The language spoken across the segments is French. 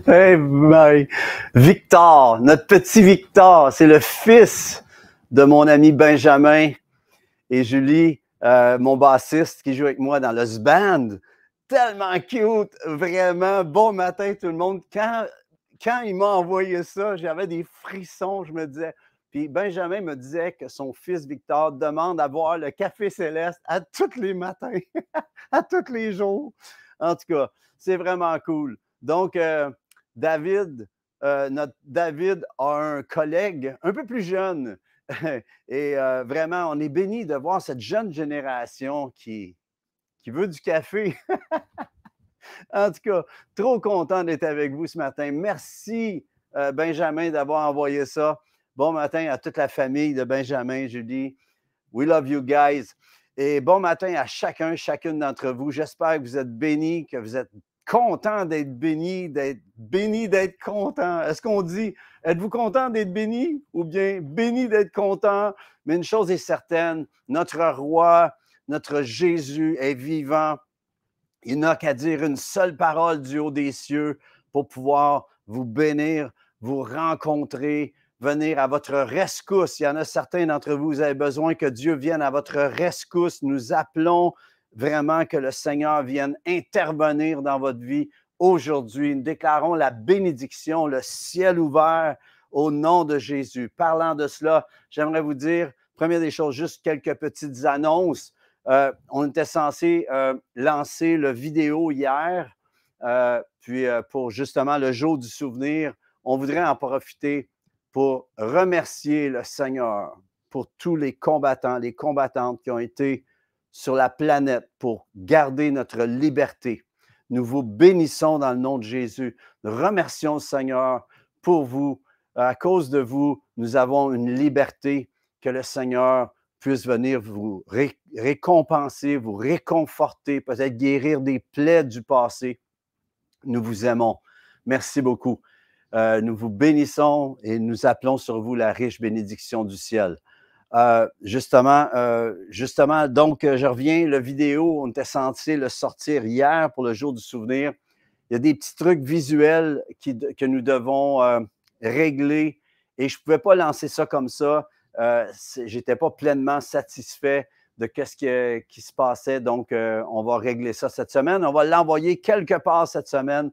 Hey, Victor, notre petit Victor, c'est le fils de mon ami Benjamin et Julie, mon bassiste qui joue avec moi dans le band. Tellement cute, vraiment. Bon matin tout le monde. Quand il m'a envoyé ça, j'avais des frissons, je me disais. Puis Benjamin me disait que son fils Victor demande à boire le café céleste à tous les matins, à tous les jours. En tout cas, c'est vraiment cool. Donc, David, notre David a un collègue un peu plus jeune. Et vraiment, on est béni de voir cette jeune génération qui veut du café. En tout cas, trop content d'être avec vous ce matin. Merci, Benjamin, d'avoir envoyé ça. Bon matin à toute la famille de Benjamin, Julie. We love you guys. Et bon matin à chacun, chacune d'entre vous. J'espère que vous êtes bénis, que vous êtes contents d'être bénis, d'être contents. Est-ce qu'on dit, êtes-vous content d'être bénis ou bien bénis d'être content? Mais une chose est certaine, notre roi, notre Jésus est vivant. Il n'a qu'à dire une seule parole du haut des cieux pour pouvoir vous bénir, vous rencontrer, venir à votre rescousse. Il y en a certains d'entre vous, vous avez besoin que Dieu vienne à votre rescousse. Nous appelons vraiment que le Seigneur vienne intervenir dans votre vie aujourd'hui. Nous déclarons la bénédiction, le ciel ouvert au nom de Jésus. Parlant de cela, j'aimerais vous dire, première des choses, juste quelques petites annonces. On était censé lancer le vidéo hier, puis pour justement le jour du souvenir, on voudrait en profiter pour remercier le Seigneur pour tous les combattants, les combattantes qui ont été sur la planète pour garder notre liberté. Nous vous bénissons dans le nom de Jésus. Nous remercions le Seigneur pour vous. À cause de vous, nous avons une liberté que le Seigneur puisse venir vous récompenser, vous réconforter, peut-être guérir des plaies du passé. Nous vous aimons. Merci beaucoup. Nous vous bénissons et nous appelons sur vous la riche bénédiction du ciel. Justement, donc, je reviens, le vidéo, on était censé le sortir hier pour le jour du souvenir. Il y a des petits trucs visuels que nous devons régler et je ne pouvais pas lancer ça comme ça. Je n'étais pas pleinement satisfait de ce qui se passait. Donc, on va régler ça cette semaine. On va l'envoyer quelque part cette semaine.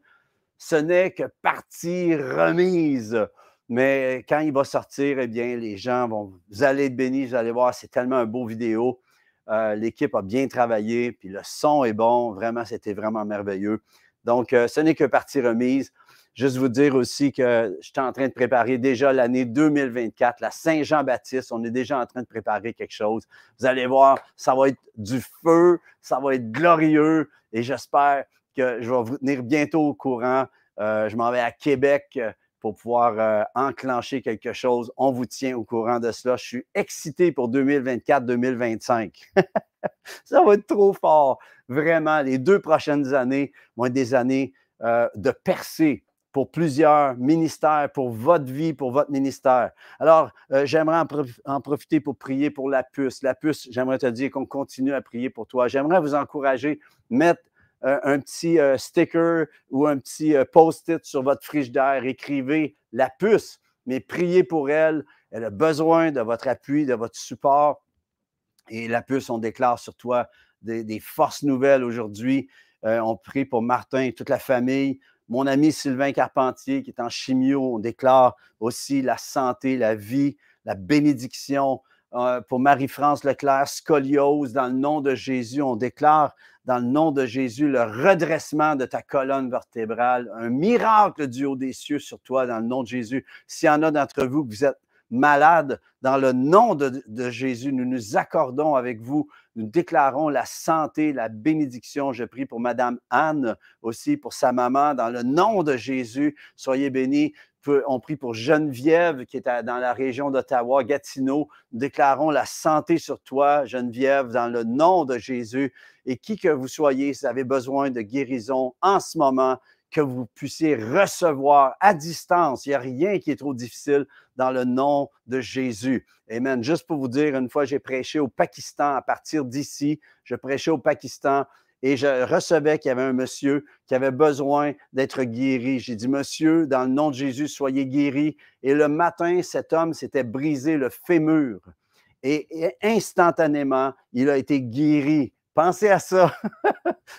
Ce n'est que partie remise. Mais quand il va sortir, eh bien, les gens vous allez être bénis, vous allez voir, c'est tellement un beau vidéo. L'équipe a bien travaillé, puis le son est bon. Vraiment, c'était vraiment merveilleux. Donc, ce n'est que partie remise. Juste vous dire aussi que je suis en train de préparer déjà l'année 2024, la Saint-Jean-Baptiste. On est déjà en train de préparer quelque chose. Vous allez voir, ça va être du feu, ça va être glorieux et j'espère que je vais vous tenir bientôt au courant. Je m'en vais à Québec pour pouvoir enclencher quelque chose. On vous tient au courant de cela. Je suis excité pour 2024-2025. Ça va être trop fort. Vraiment, les 2 prochaines années vont être des années de percée pour plusieurs ministères, pour votre vie, pour votre ministère. Alors, j'aimerais en profiter pour prier pour la puce. La puce, j'aimerais te dire qu'on continue à prier pour toi. J'aimerais vous encourager, mettre un petit sticker ou un petit post-it sur votre frigidaire. Écrivez la puce, mais priez pour elle. Elle a besoin de votre appui, de votre support. Et la puce, on déclare sur toi des forces nouvelles aujourd'hui. On prie pour Martin et toute la famille. Mon ami Sylvain Carpentier, qui est en chimio, on déclare aussi la santé, la vie, la bénédiction. Pour Marie-France Leclerc, scoliose, dans le nom de Jésus, on déclare dans le nom de Jésus le redressement de ta colonne vertébrale, un miracle du haut des cieux sur toi dans le nom de Jésus. S'il y en a d'entre vous que vous êtes malades, dans le nom de Jésus, nous nous accordons avec vous, nous déclarons la santé, la bénédiction. Je prie pour Madame Anne aussi, pour sa maman, dans le nom de Jésus, soyez bénis. On prie pour Geneviève qui est dans la région d'Ottawa, Gatineau. Nous déclarons la santé sur toi, Geneviève, dans le nom de Jésus. Et qui que vous soyez, si vous avez besoin de guérison en ce moment, que vous puissiez recevoir à distance. Il n'y a rien qui est trop difficile dans le nom de Jésus. Amen. Juste pour vous dire, une fois, j'ai prêché au Pakistan à partir d'ici. Je prêchais au Pakistan et je recevais qu'il y avait un monsieur qui avait besoin d'être guéri. J'ai dit, monsieur, dans le nom de Jésus, soyez guéri. Et le matin, cet homme s'était brisé le fémur. Et instantanément, il a été guéri. Pensez à ça.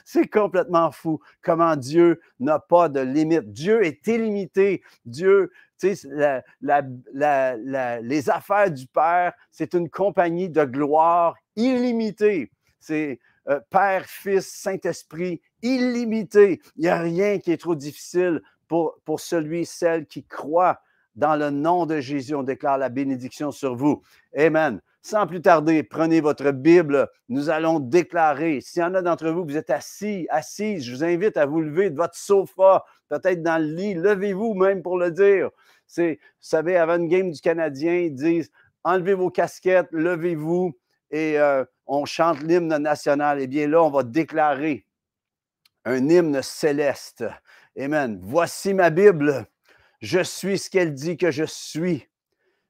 C'est complètement fou. Comment Dieu n'a pas de limite. Dieu est illimité. Dieu, tu sais, les affaires du Père, c'est une compagnie de gloire illimitée. C'est Père, Fils, Saint-Esprit, illimité. Il n'y a rien qui est trop difficile pour celui, celle qui croit. Dans le nom de Jésus, on déclare la bénédiction sur vous. Amen. Sans plus tarder, prenez votre Bible. Nous allons déclarer. S'il y en a d'entre vous, vous êtes assises, je vous invite à vous lever de votre sofa, peut-être dans le lit. Levez-vous même pour le dire. Vous savez, avant une game du Canadien, ils disent enlevez vos casquettes, levez-vous et on chante l'hymne national. Eh bien là, on va déclarer un hymne céleste. Amen. Voici ma Bible. Je suis ce qu'elle dit que je suis.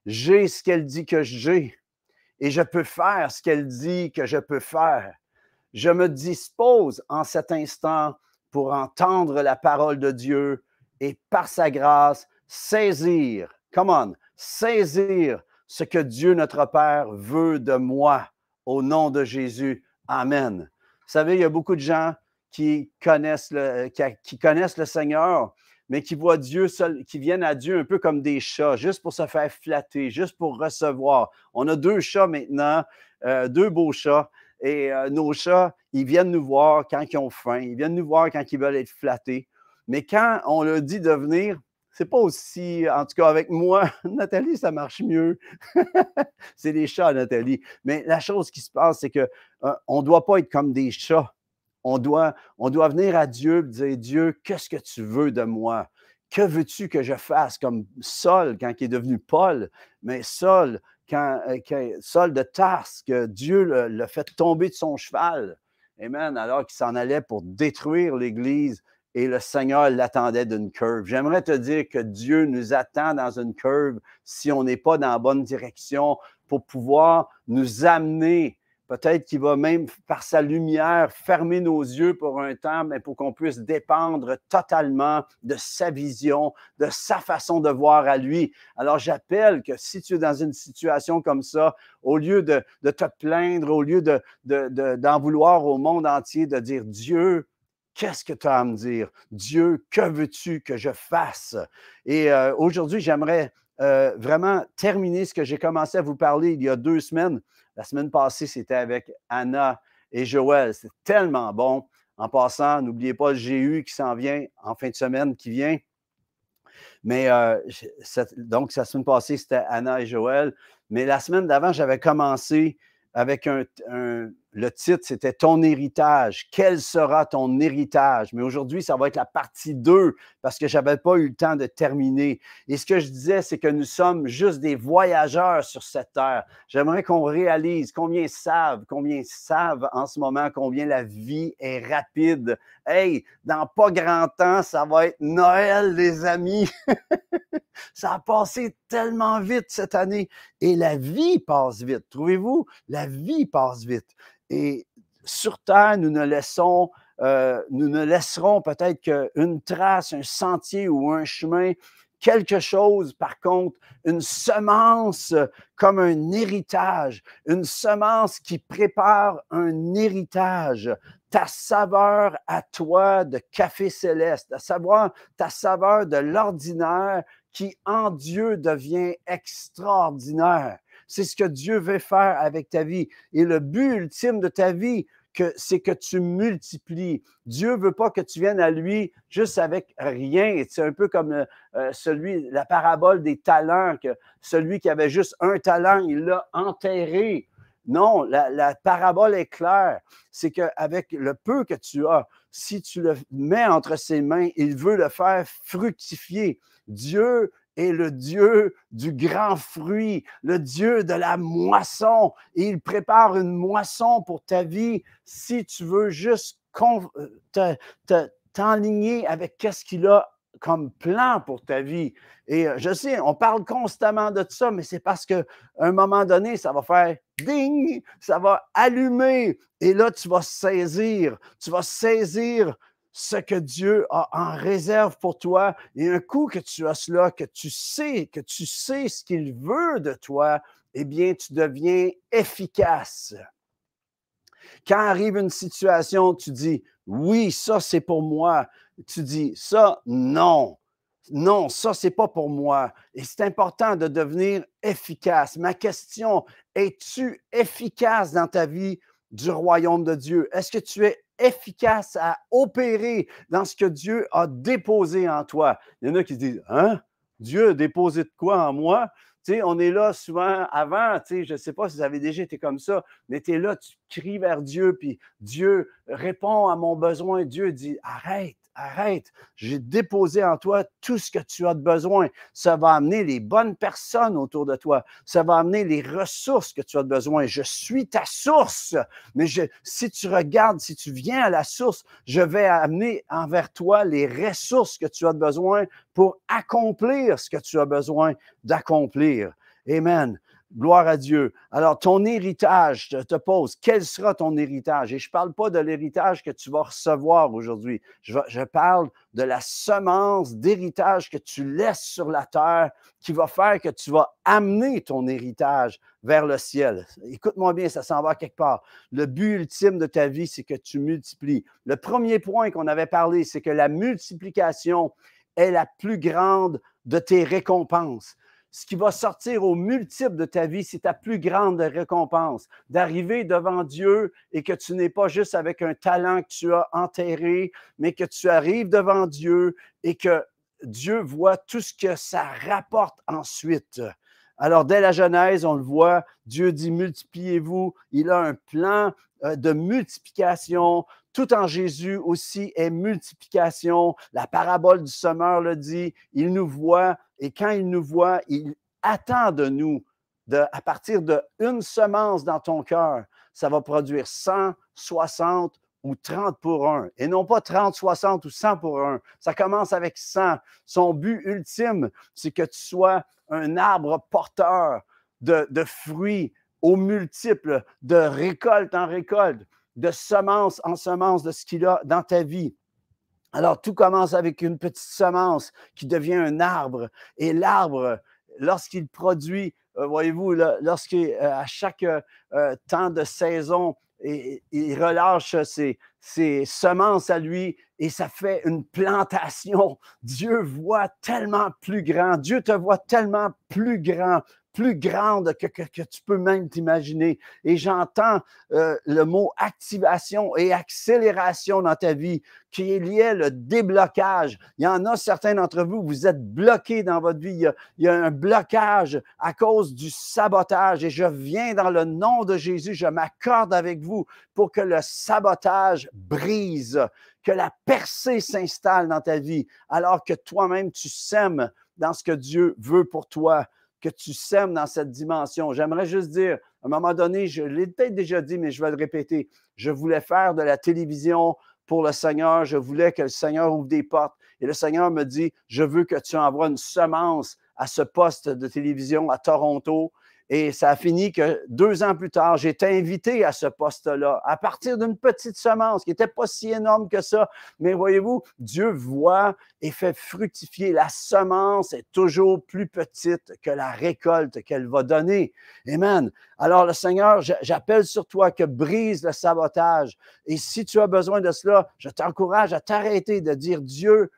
J'ai ce qu'elle dit que j'ai. Et je peux faire ce qu'elle dit que je peux faire. Je me dispose en cet instant pour entendre la parole de Dieu et par sa grâce, saisir ce que Dieu notre Père veut de moi. Au nom de Jésus. Amen. Vous savez, il y a beaucoup de gens qui connaissent le Seigneur, mais qui voient Dieu seul, qui viennent à Dieu un peu comme des chats, juste pour se faire flatter, juste pour recevoir. On a 2 chats maintenant, 2 beaux chats, et nos chats, ils viennent nous voir quand ils ont faim, ils viennent nous voir quand ils veulent être flattés. Mais quand on leur dit de venir, c'est pas aussi, en tout cas avec moi, Nathalie, ça marche mieux. C'est des chats, Nathalie. Mais la chose qui se passe, c'est qu'on ne doit pas être comme des chats. On doit venir à Dieu et dire, Dieu, qu'est-ce que tu veux de moi? Que veux-tu que je fasse? Comme Saul, quand il est devenu Paul, mais Saul, Saul de Tarse, que Dieu l'a fait tomber de son cheval. Amen. Alors qu'il s'en allait pour détruire l'Église et le Seigneur l'attendait d'une curve. J'aimerais te dire que Dieu nous attend dans une curve si on n'est pas dans la bonne direction pour pouvoir nous amener. Peut-être qu'il va même, par sa lumière, fermer nos yeux pour un temps, mais pour qu'on puisse dépendre totalement de sa vision, de sa façon de voir à lui. Alors, j'appelle que si tu es dans une situation comme ça, au lieu de te plaindre, au lieu d'en vouloir au monde entier, de dire, Dieu, qu'est-ce que tu as à me dire? Dieu, que veux-tu que je fasse? Et aujourd'hui, j'aimerais vraiment terminer ce que j'ai commencé à vous parler il y a 2 semaines. La semaine passée, c'était avec Anna et Joël. C'est tellement bon. En passant, n'oubliez pas le GU qui s'en vient en fin de semaine qui vient. Mais donc, la semaine passée, c'était Anna et Joël. Mais la semaine d'avant, j'avais commencé avec le titre, c'était Ton héritage. Quel sera ton héritage? Mais aujourd'hui, ça va être la partie 2 parce que je n'avais pas eu le temps de terminer. Et ce que je disais, c'est que nous sommes juste des voyageurs sur cette terre. J'aimerais qu'on réalise combien savent en ce moment, combien la vie est rapide. Hey, dans pas grand temps, ça va être Noël, les amis. Ça a passé tellement vite cette année. Et la vie passe vite. Trouvez-vous? La vie passe vite. Et sur Terre, nous ne laisserons peut-être qu'une trace, un sentier ou un chemin, quelque chose, par contre, une semence comme un héritage, une semence qui prépare un héritage. Ta saveur à toi de café céleste, ta saveur de l'ordinaire qui en Dieu devient extraordinaire. C'est ce que Dieu veut faire avec ta vie. Et le but ultime de ta vie, c'est que tu multiplies. Dieu ne veut pas que tu viennes à lui juste avec rien. C'est un peu comme la parabole des talents, que celui qui avait juste un talent, il l'a enterré. Non, la parabole est claire. C'est qu'avec le peu que tu as, si tu le mets entre ses mains, il veut le faire fructifier. Dieu est le Dieu du grand fruit, le Dieu de la moisson. Et il prépare une moisson pour ta vie si tu veux juste t'enligner avec qu'est-ce qu'il a comme plan pour ta vie. Et je sais, on parle constamment de ça, mais c'est parce qu'à un moment donné, ça va faire ding, ça va allumer. Et là, tu vas saisir ce que Dieu a en réserve pour toi. Et un coup que tu as cela, que tu sais ce qu'il veut de toi, eh bien, tu deviens efficace. Quand arrive une situation, tu dis, oui, ça, c'est pour moi. Tu dis, ça, non. Non, ça, c'est pas pour moi. Et c'est important de devenir efficace. Ma question, es-tu efficace dans ta vie du royaume de Dieu? Est-ce que tu es efficace à opérer dans ce que Dieu a déposé en toi? Il y en a qui se disent, hein? Dieu a déposé de quoi en moi? Tu sais, on est là souvent avant, tu sais, je ne sais pas si vous avez déjà été comme ça, mais tu es là, tu cries vers Dieu, puis Dieu répond à mon besoin. Dieu dit, arrête, j'ai déposé en toi tout ce que tu as de besoin. Ça va amener les bonnes personnes autour de toi. Ça va amener les ressources que tu as de besoin. Je suis ta source, mais si tu regardes, si tu viens à la source, je vais amener envers toi les ressources que tu as de besoin pour accomplir ce que tu as besoin d'accomplir. Amen. Gloire à Dieu. Alors, ton héritage, je te pose, quel sera ton héritage? Et je ne parle pas de l'héritage que tu vas recevoir aujourd'hui. Je parle de la semence d'héritage que tu laisses sur la terre qui va faire que tu vas amener ton héritage vers le ciel. Écoute-moi bien, ça s'en va quelque part. Le but ultime de ta vie, c'est que tu multiplies. Le premier point qu'on avait parlé, c'est que la multiplication est la plus grande de tes récompenses. Ce qui va sortir au multiple de ta vie, c'est ta plus grande récompense. D'arriver devant Dieu et que tu n'es pas juste avec un talent que tu as enterré, mais que tu arrives devant Dieu et que Dieu voit tout ce que ça rapporte ensuite. Alors, dès la Genèse, on le voit, Dieu dit multipliez-vous. Il a un plan de multiplication. Tout en Jésus aussi est multiplication. La parabole du semeur le dit. Il nous voit et quand il nous voit, il attend de nous, à partir d'une semence dans ton cœur, ça va produire 100, 60 ou 30 pour 1. Et non pas 30, 60 ou 100 pour 1. Ça commence avec 100. Son but ultime, c'est que tu sois un arbre porteur de fruits aux multiples, de récolte en récolte, de semence en semence de ce qu'il a dans ta vie. Alors, tout commence avec une petite semence qui devient un arbre. Et l'arbre, lorsqu'il produit, voyez-vous, lorsqu'à chaque temps de saison, il relâche ses semences à lui et ça fait une plantation. Dieu voit tellement plus grand. Dieu te voit tellement plus grand, plus grande que tu peux même t'imaginer. Et j'entends le mot activation et accélération dans ta vie qui est lié le déblocage. Il y en a certains d'entre vous, vous êtes bloqués dans votre vie. Il y a un blocage à cause du sabotage et je viens dans le nom de Jésus, je m'accorde avec vous pour que le sabotage brise, que la percée s'installe dans ta vie alors que toi-même tu sèmes dans ce que Dieu veut pour toi, que tu sèmes dans cette dimension. J'aimerais juste dire, à un moment donné, je l'ai peut-être déjà dit, mais je vais le répéter, je voulais faire de la télévision pour le Seigneur, je voulais que le Seigneur ouvre des portes. Et le Seigneur me dit, je veux que tu envoies une semence à ce poste de télévision à Toronto. Et ça a fini que 2 ans plus tard, j'ai été invité à ce poste-là, à partir d'une petite semence qui n'était pas si énorme que ça. Mais voyez-vous, Dieu voit et fait fructifier. La semence est toujours plus petite que la récolte qu'elle va donner. Amen. Alors, le Seigneur, j'appelle sur toi que brise le sabotage. Et si tu as besoin de cela, je t'encourage à t'arrêter de dire, Dieu,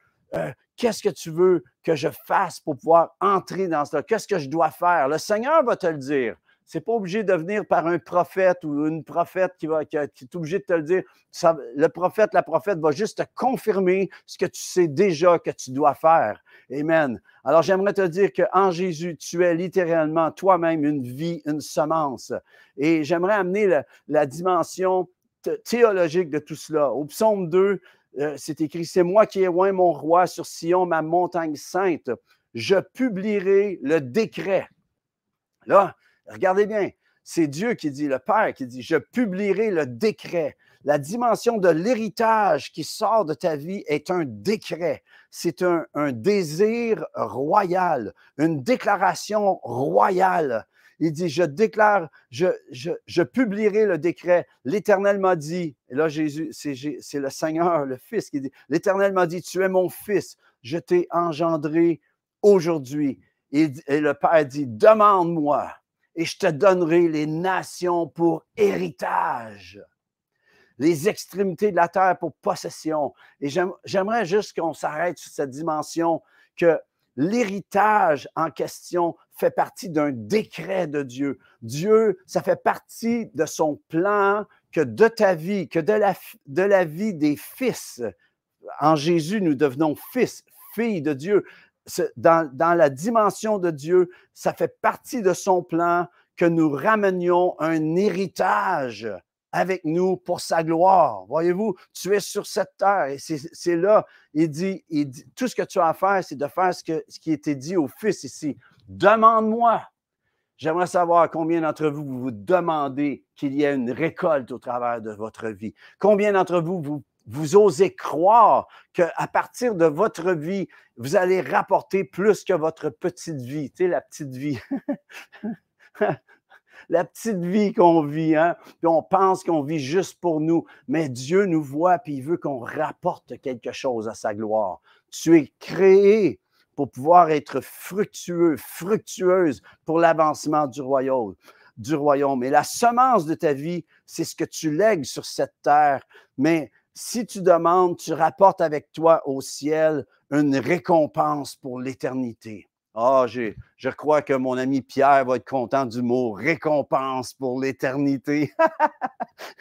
qu'est-ce que tu veux que je fasse pour pouvoir entrer dans cela? Qu'est-ce que je dois faire? Le Seigneur va te le dire. Ce n'est pas obligé de venir par un prophète ou une prophète qui est obligé de te le dire. Le prophète, la prophète va juste te confirmer ce que tu sais déjà que tu dois faire. Amen. Alors, j'aimerais te dire qu'en Jésus, tu es littéralement toi-même une vie, une semence. Et j'aimerais amener la dimension théologique de tout cela. Au psaume 2, c'est écrit, c'est moi qui ai oint mon roi sur Sion, ma montagne sainte. Je publierai le décret. Là, regardez bien, c'est Dieu qui dit, le Père qui dit, je publierai le décret. La dimension de l'héritage qui sort de ta vie est un décret. C'est un désir royal, une déclaration royale. Il dit, je déclare, je publierai le décret. L'Éternel m'a dit, et là, Jésus, c'est le Seigneur, le Fils qui dit, l'Éternel m'a dit, tu es mon Fils, je t'ai engendré aujourd'hui. Et le Père dit, demande-moi et je te donnerai les nations pour héritage, les extrémités de la terre pour possession. Et j'aimerais juste qu'on s'arrête sur cette dimension que l'héritage en question fait partie d'un décret de Dieu. Dieu, ça fait partie de son plan que de ta vie, que de la vie des fils. En Jésus, nous devenons fils, filles de Dieu. Dans la dimension de Dieu, ça fait partie de son plan que nous ramenions un héritage avec nous pour sa gloire. Voyez-vous, tu es sur cette terre et c'est là, il dit, tout ce que tu as à faire, c'est de faire ce qui était dit au Fils ici. Demande-moi. J'aimerais savoir combien d'entre vous vous demandez qu'il y ait une récolte au travers de votre vie. Combien d'entre vous osez croire qu'à partir de votre vie, vous allez rapporter plus que votre petite vie. Tu sais, la petite vie. La petite vie qu'on vit, hein? Puis on pense qu'on vit juste pour nous, mais Dieu nous voit puis il veut qu'on rapporte quelque chose à sa gloire. Tu es créé pour pouvoir être fructueux, fructueuse pour l'avancement du royaume. Et la semence de ta vie, c'est ce que tu lègues sur cette terre. Mais si tu demandes, tu rapportes avec toi au ciel une récompense pour l'éternité. Ah, je crois que mon ami Pierre va être content du mot récompense pour l'éternité.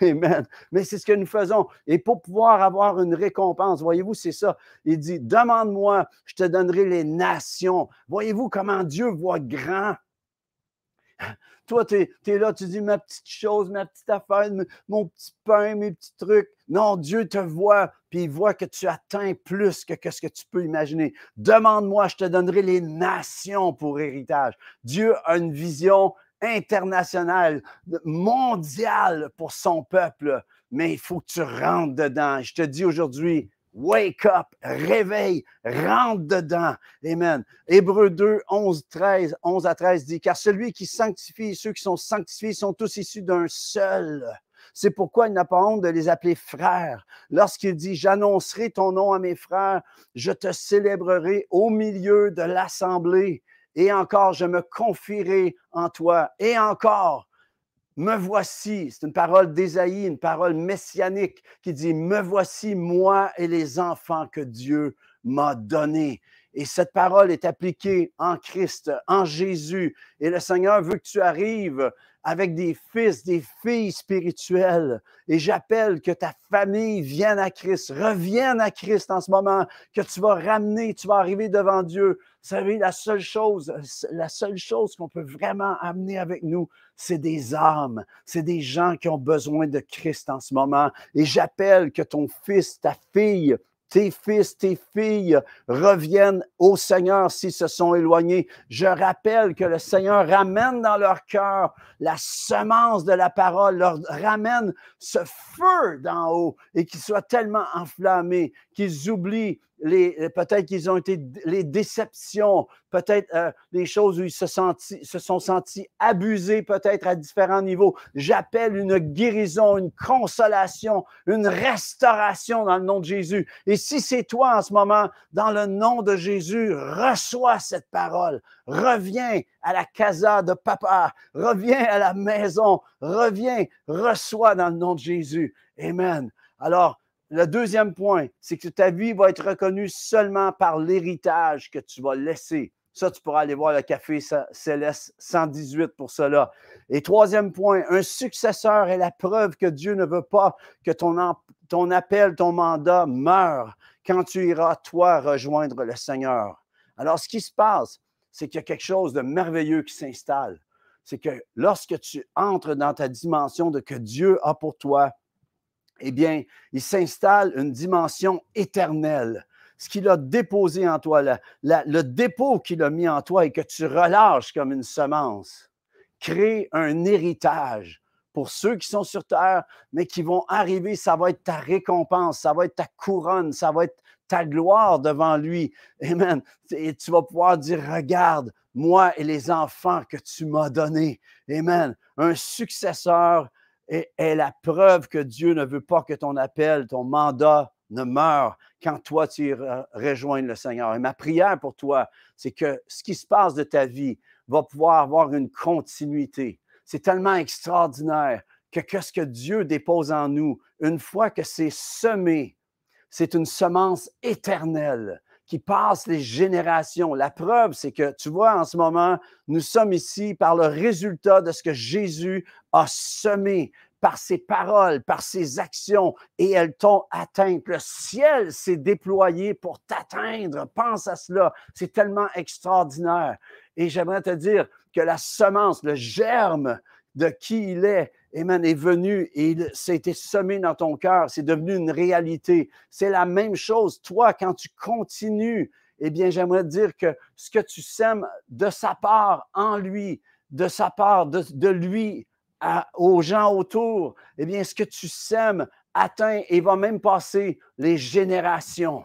Amen. Mais c'est ce que nous faisons. Et pour pouvoir avoir une récompense, voyez-vous, c'est ça. Il dit, demande-moi, je te donnerai les nations. Voyez-vous comment Dieu voit grand? Toi, tu es là, tu dis ma petite chose, ma petite affaire, mon petit pain, mes petits trucs. Non, Dieu te voit, puis il voit que tu atteins plus que ce que tu peux imaginer. Demande-moi, je te donnerai les nations pour héritage. Dieu a une vision internationale, mondiale pour son peuple, mais il faut que tu rentres dedans. Je te dis aujourd'hui, wake up, réveille, rentre dedans. Amen. Hébreux 2, 11 à 13 dit, car celui qui sanctifie et ceux qui sont sanctifiés sont tous issus d'un seul. C'est pourquoi il n'a pas honte de les appeler frères. Lorsqu'il dit, j'annoncerai ton nom à mes frères, je te célébrerai au milieu de l'assemblée. Et encore, je me confierai en toi. Et encore, me voici, c'est une parole d'Ésaïe, une parole messianique qui dit, me voici moi et les enfants que Dieu m'a donnés. Et cette parole est appliquée en Christ, en Jésus. Et le Seigneur veut que tu arrives avec des fils, des filles spirituelles. Et j'appelle que ta famille vienne à Christ, revienne à Christ en ce moment, que tu vas ramener, tu vas arriver devant Dieu. Vous savez, la seule chose qu'on peut vraiment amener avec nous, c'est des âmes, c'est des gens qui ont besoin de Christ en ce moment. Et j'appelle que ton fils, ta fille, tes fils, tes filles reviennent au Seigneur s'ils se sont éloignés. Je rappelle que le Seigneur ramène dans leur cœur la semence de la parole, leur ramène ce feu d'en haut et qu'ils soient tellement enflammés qu'ils oublient peut-être qu'ils ont été les déceptions, peut-être les choses où ils se sont sentis abusés peut-être à différents niveaux. J'appelle une guérison, une consolation, une restauration dans le nom de Jésus. Et si c'est toi en ce moment, dans le nom de Jésus, reçois cette parole. Reviens à la casa de papa. Reviens à la maison. Reviens, reçois dans le nom de Jésus. Amen. Alors, le deuxième point, c'est que ta vie va être reconnue seulement par l'héritage que tu vas laisser. Ça, tu pourras aller voir le Café Céleste 118 pour cela. Et troisième point, un successeur est la preuve que Dieu ne veut pas que ton appel, ton mandat meure quand tu iras, toi, rejoindre le Seigneur. Alors, ce qui se passe, c'est qu'il y a quelque chose de merveilleux qui s'installe. C'est que lorsque tu entres dans ta dimension de que Dieu a pour toi, eh bien, il s'installe une dimension éternelle. Ce qu'il a déposé en toi, le dépôt qu'il a mis en toi et que tu relâches comme une semence, crée un héritage pour ceux qui sont sur terre, mais qui vont arriver, ça va être ta récompense, ça va être ta couronne, ça va être ta gloire devant lui. Amen. Et tu vas pouvoir dire, regarde, moi et les enfants que tu m'as donnés. Amen. Un successeur est la preuve que Dieu ne veut pas que ton appel, ton mandat ne meure quand toi tu rejoignes le Seigneur. Et ma prière pour toi, c'est que ce qui se passe de ta vie va pouvoir avoir une continuité. C'est tellement extraordinaire que qu'est-ce que Dieu dépose en nous, une fois que c'est semé, c'est une semence éternelle qui passe les générations. La preuve, c'est que, tu vois, en ce moment, nous sommes ici par le résultat de ce que Jésus a semé, par ses paroles, par ses actions, et elles t'ont atteinte. Le ciel s'est déployé pour t'atteindre. Pense à cela. C'est tellement extraordinaire. Et j'aimerais te dire que la semence, le germe de qui il est, amen, est venu et ça a été semé dans ton cœur. C'est devenu une réalité. C'est la même chose. Toi, quand tu continues, eh bien, j'aimerais te dire que ce que tu sèmes de sa part en lui, de sa part, de lui aux gens autour, eh bien, ce que tu sèmes atteint et va même passer les générations.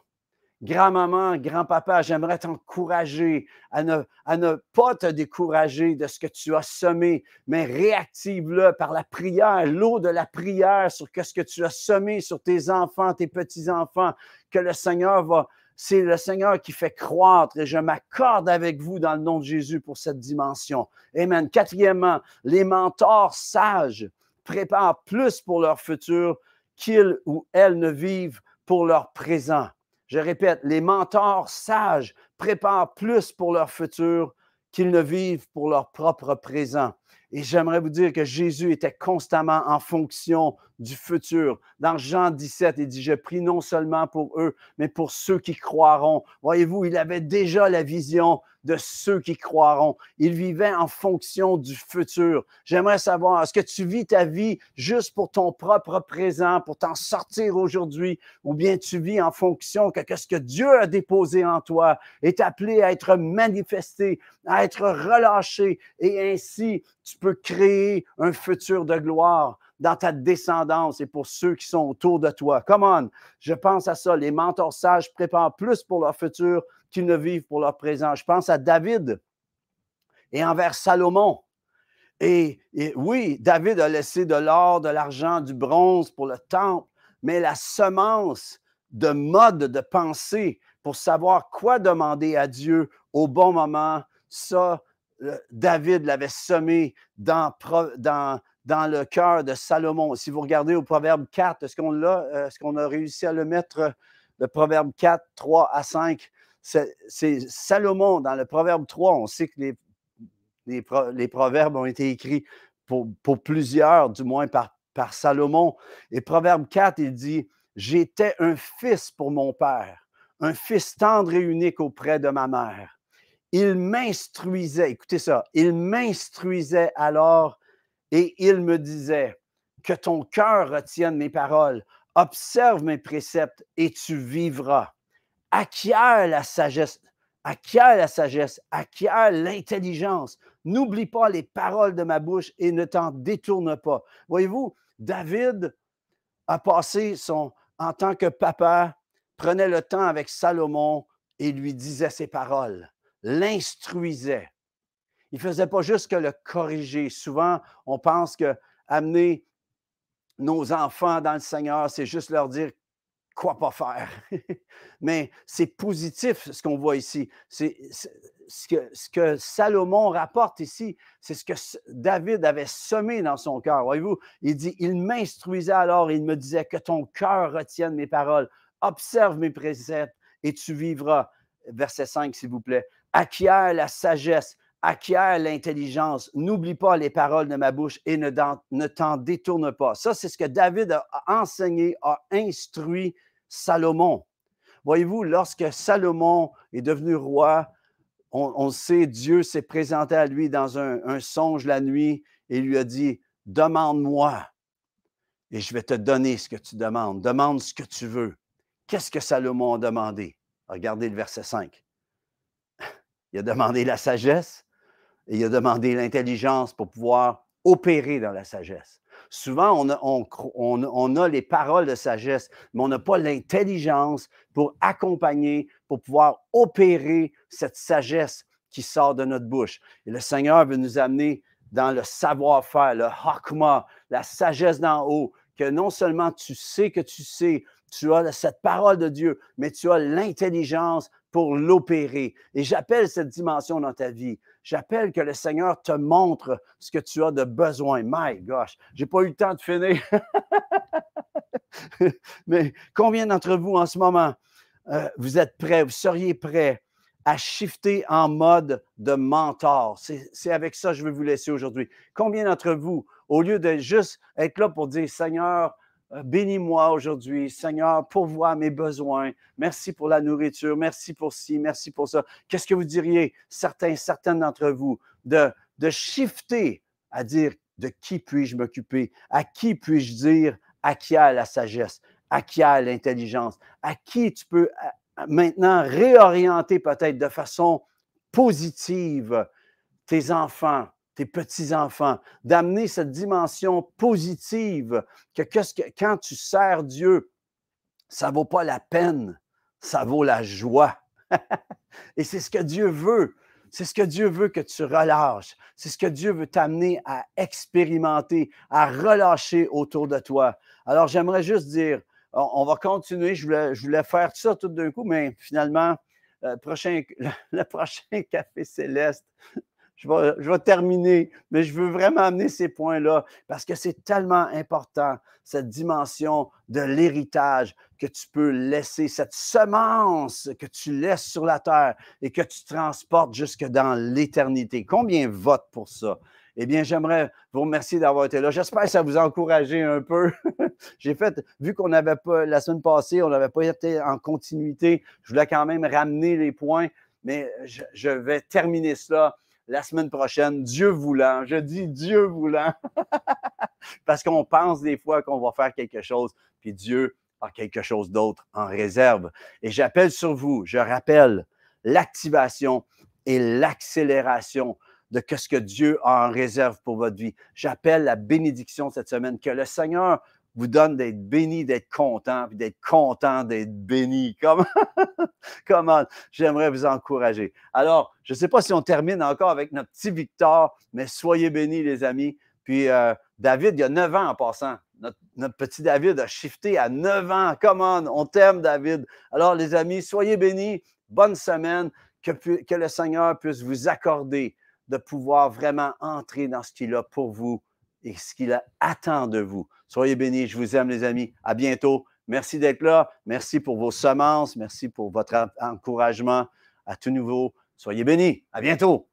Grand-maman, grand-papa, j'aimerais t'encourager à ne pas te décourager de ce que tu as semé, mais réactive-le par la prière, l'eau de la prière sur ce que tu as semé sur tes enfants, tes petits-enfants, que le Seigneur va... C'est le Seigneur qui fait croître et je m'accorde avec vous dans le nom de Jésus pour cette dimension. Amen. Quatrièmement, les mentors sages préparent plus pour leur futur qu'ils ou elles ne vivent pour leur présent. Je répète, les mentors sages préparent plus pour leur futur qu'ils ne vivent pour leur propre présent. Et j'aimerais vous dire que Jésus était constamment en fonction du futur. Dans Jean 17, il dit, je prie non seulement pour eux, mais pour ceux qui croiront. Voyez-vous, il avait déjà la vision de ceux qui croiront. Il vivait en fonction du futur. J'aimerais savoir, est-ce que tu vis ta vie juste pour ton propre présent, pour t'en sortir aujourd'hui, ou bien tu vis en fonction que ce que Dieu a déposé en toi est appelé à être manifesté, à être relâché, et ainsi tu peux créer un futur de gloire dans ta descendance et pour ceux qui sont autour de toi. Come on, je pense à ça. Les mentors sages préparent plus pour leur futur qu'ils ne vivent pour leur présent. Je pense à David et envers Salomon. Et oui, David a laissé de l'or, de l'argent, du bronze pour le temple, mais la semence de mode de pensée pour savoir quoi demander à Dieu au bon moment, ça, David l'avait semé dans le cœur de Salomon. Si vous regardez au Proverbe 4, est-ce qu'on l'a? Est-ce qu'on a réussi à le mettre? Le Proverbe 4, 3 à 5. C'est Salomon, dans le Proverbe 3, on sait que les proverbes ont été écrits pour plusieurs, du moins par Salomon. Et Proverbe 4, il dit, « J'étais un fils pour mon père, un fils tendre et unique auprès de ma mère. Il m'instruisait, écoutez ça, il m'instruisait alors et il me disait, que ton cœur retienne mes paroles, observe mes préceptes et tu vivras. Acquiert la sagesse, acquiert l'intelligence. N'oublie pas les paroles de ma bouche et ne t'en détourne pas. » Voyez-vous, David a passé en tant que papa, prenait le temps avec Salomon et lui disait ses paroles, l'instruisait. Il ne faisait pas juste que le corriger. Souvent, on pense que amener nos enfants dans le Seigneur, c'est juste leur dire quoi pas faire. Mais c'est positif ce qu'on voit ici. Ce que Salomon rapporte ici, c'est ce que David avait semé dans son cœur. Voyez-vous, il dit, il m'instruisait alors et il me disait que ton cœur retienne mes paroles, observe mes préceptes et tu vivras. Verset 5, s'il vous plaît. Acquiert la sagesse, acquiert l'intelligence, n'oublie pas les paroles de ma bouche et ne t'en détourne pas. Ça, c'est ce que David a enseigné, a instruit Salomon. Voyez-vous, lorsque Salomon est devenu roi, on sait, Dieu s'est présenté à lui dans un songe la nuit et lui a dit, « Demande-moi et je vais te donner ce que tu demandes. Demande ce que tu veux. » Qu'est-ce que Salomon a demandé? Regardez le verset 5. Il a demandé la sagesse et il a demandé l'intelligence pour pouvoir opérer dans la sagesse. Souvent, on a les paroles de sagesse, mais on n'a pas l'intelligence pour accompagner, pour pouvoir opérer cette sagesse qui sort de notre bouche. Et le Seigneur veut nous amener dans le savoir-faire, le hakma, la sagesse d'en haut, que non seulement tu sais que tu as cette parole de Dieu, mais tu as l'intelligence pour l'opérer. Et j'appelle cette dimension dans ta vie. J'appelle que le Seigneur te montre ce que tu as de besoin. My gosh, j'ai pas eu le temps de finir. Mais combien d'entre vous en ce moment, vous êtes prêts, vous seriez prêts à shifter en mode de mentor? C'est avec ça que je veux vous laisser aujourd'hui. Combien d'entre vous, au lieu de juste être là pour dire, Seigneur, bénis-moi aujourd'hui, Seigneur, pourvois mes besoins, merci pour la nourriture, merci pour ci, merci pour ça. Qu'est-ce que vous diriez, certaines d'entre vous, de shifter à dire, de qui puis-je m'occuper? À qui puis-je dire, à qui a la sagesse? À qui a l'intelligence? À qui tu peux maintenant réorienter peut-être de façon positive tes enfants, tes petits-enfants, d'amener cette dimension positive que quand tu sers Dieu, ça ne vaut pas la peine, ça vaut la joie. Et c'est ce que Dieu veut. C'est ce que Dieu veut que tu relâches. C'est ce que Dieu veut t'amener à expérimenter, à relâcher autour de toi. Alors, j'aimerais juste dire, on va continuer. Je voulais faire ça tout d'un coup, mais finalement, le prochain Café Céleste, je vais terminer, mais je veux vraiment amener ces points-là parce que c'est tellement important, cette dimension de l'héritage que tu peux laisser, cette semence que tu laisses sur la terre et que tu transportes jusque dans l'éternité. Combien votent pour ça? Eh bien, j'aimerais vous remercier d'avoir été là. J'espère que ça vous a encouragé un peu. Vu qu'on n'avait pas, la semaine passée, on n'avait pas été en continuité, je voulais quand même ramener les points, mais je vais terminer cela la semaine prochaine, Dieu voulant. Je dis Dieu voulant. Parce qu'on pense des fois qu'on va faire quelque chose, puis Dieu a quelque chose d'autre en réserve. Et j'appelle sur vous, je rappelle l'activation et l'accélération de ce que Dieu a en réserve pour votre vie. J'appelle la bénédiction cette semaine, que le Seigneur vous donne d'être béni, d'être content, puis d'être content d'être béni. Comment j'aimerais vous encourager. Alors, je ne sais pas si on termine encore avec notre petit Victor, mais soyez bénis, les amis. Puis, David, il y a 9 ans en passant. Notre petit David a shifté à 9 ans. Come on t'aime, David. Alors, les amis, soyez bénis. Bonne semaine. Que le Seigneur puisse vous accorder de pouvoir vraiment entrer dans ce qu'il a pour vous et ce qu'il attend de vous. Soyez bénis. Je vous aime, les amis. À bientôt. Merci d'être là. Merci pour vos semences. Merci pour votre encouragement. À tout nouveau. Soyez bénis. À bientôt.